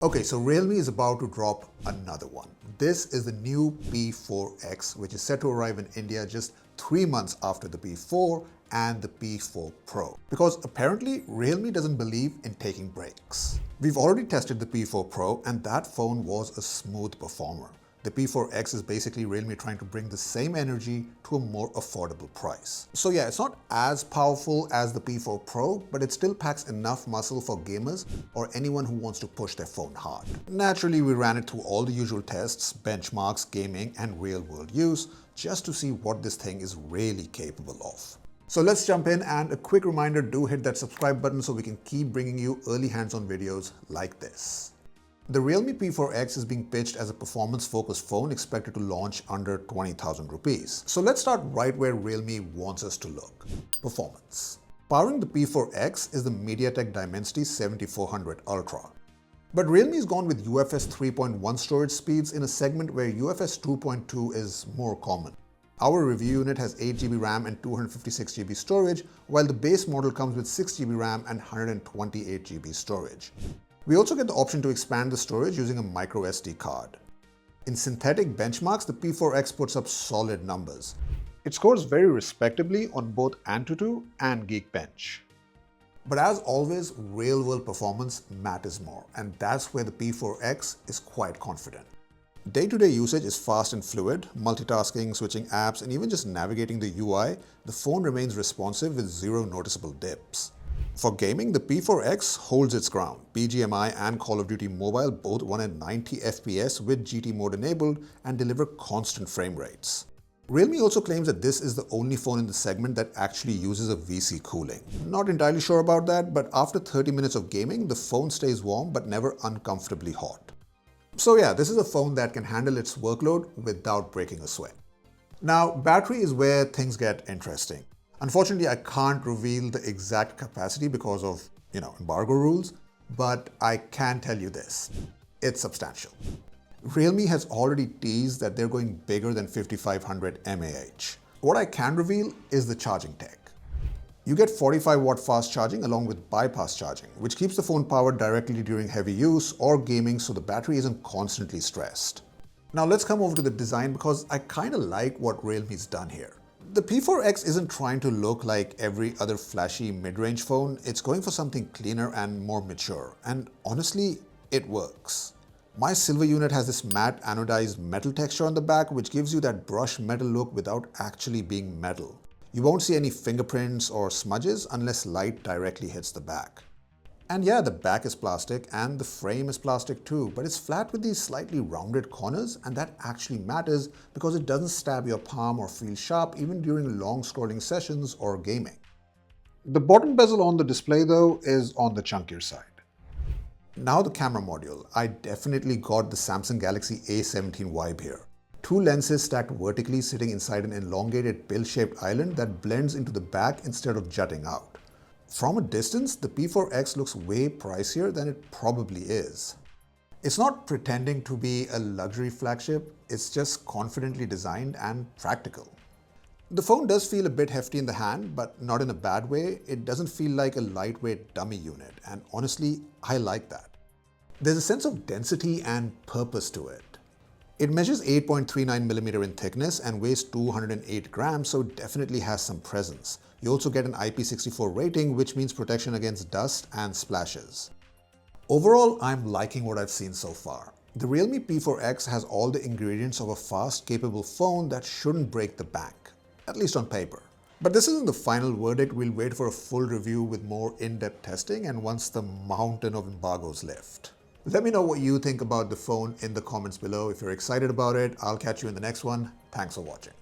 Okay, so Realme is about to drop another one. This is the new P4x, which is set to arrive in India just 3 months after the P4 and the P4 Pro. Because apparently, Realme doesn't believe in taking breaks. We've already tested the P4 Pro and that phone was a smooth performer. The P4x is basically Realme trying to bring the same energy to a more affordable price. So yeah, it's not as powerful as the P4 Pro, but it still packs enough muscle for gamers or anyone who wants to push their phone hard. Naturally, we ran it through all the usual tests, benchmarks, gaming, and real-world use, just to see what this thing is really capable of. So let's jump in, and a quick reminder, do hit that subscribe button so we can keep bringing you early hands-on videos like this. The Realme P4x is being pitched as a performance-focused phone expected to launch under 20,000 rupees. So let's start right where Realme wants us to look: performance. Powering the P4x is the MediaTek Dimensity 7400 Ultra. But Realme has gone with UFS 3.1 storage speeds in a segment where UFS 2.2 is more common. Our review unit has 8GB RAM and 256GB storage, while the base model comes with 6GB RAM and 128GB storage. We also get the option to expand the storage using a micro SD card. In synthetic benchmarks, the P4x puts up solid numbers. It scores very respectably on both Antutu and Geekbench. But as always, real-world performance matters more, and that's where the P4x is quite confident. Day-to-day usage is fast and fluid. Multitasking, switching apps, and even just navigating the UI, the phone remains responsive with zero noticeable dips. For gaming, the P4x holds its ground. BGMI and Call of Duty Mobile both run at 90 FPS with GT mode enabled and deliver constant frame rates. Realme also claims that this is the only phone in the segment that actually uses a VC cooling. Not entirely sure about that, but after 30 minutes of gaming, the phone stays warm but never uncomfortably hot. So yeah, this is a phone that can handle its workload without breaking a sweat. Now, battery is where things get interesting. Unfortunately, I can't reveal the exact capacity because of, embargo rules, but I can tell you this: it's substantial. Realme has already teased that they're going bigger than 5500 mAh. What I can reveal is the charging tech. You get 45-watt fast charging along with bypass charging, which keeps the phone powered directly during heavy use or gaming so the battery isn't constantly stressed. Now let's come over to the design because I kind of like what Realme's done here. The P4x isn't trying to look like every other flashy mid-range phone. It's going for something cleaner and more mature, and honestly, it works. My silver unit has this matte anodized metal texture on the back, which gives you that brushed metal look without actually being metal. You won't see any fingerprints or smudges unless light directly hits the back. And yeah, the back is plastic and the frame is plastic too, but it's flat with these slightly rounded corners, and that actually matters because it doesn't stab your palm or feel sharp even during long scrolling sessions or gaming. The bottom bezel on the display though is on the chunkier side. Now the camera module. I definitely got the Samsung Galaxy A17 vibe here. Two lenses stacked vertically sitting inside an elongated pill-shaped island that blends into the back instead of jutting out. From a distance, the P4x looks way pricier than it probably is. It's not pretending to be a luxury flagship, it's just confidently designed and practical. The phone does feel a bit hefty in the hand, but not in a bad way. It doesn't feel like a lightweight dummy unit, and honestly, I like that. There's a sense of density and purpose to it. It measures 8.39mm in thickness and weighs 208 grams, so it definitely has some presence. You also get an IP64 rating, which means protection against dust and splashes. Overall, I'm liking what I've seen so far. The Realme P4x has all the ingredients of a fast, capable phone that shouldn't break the bank, at least on paper. But this isn't the final verdict. We'll wait for a full review with more in-depth testing and once the mountain of embargoes lift. Let me know what you think about the phone in the comments below. If you're excited about it, I'll catch you in the next one. Thanks for watching.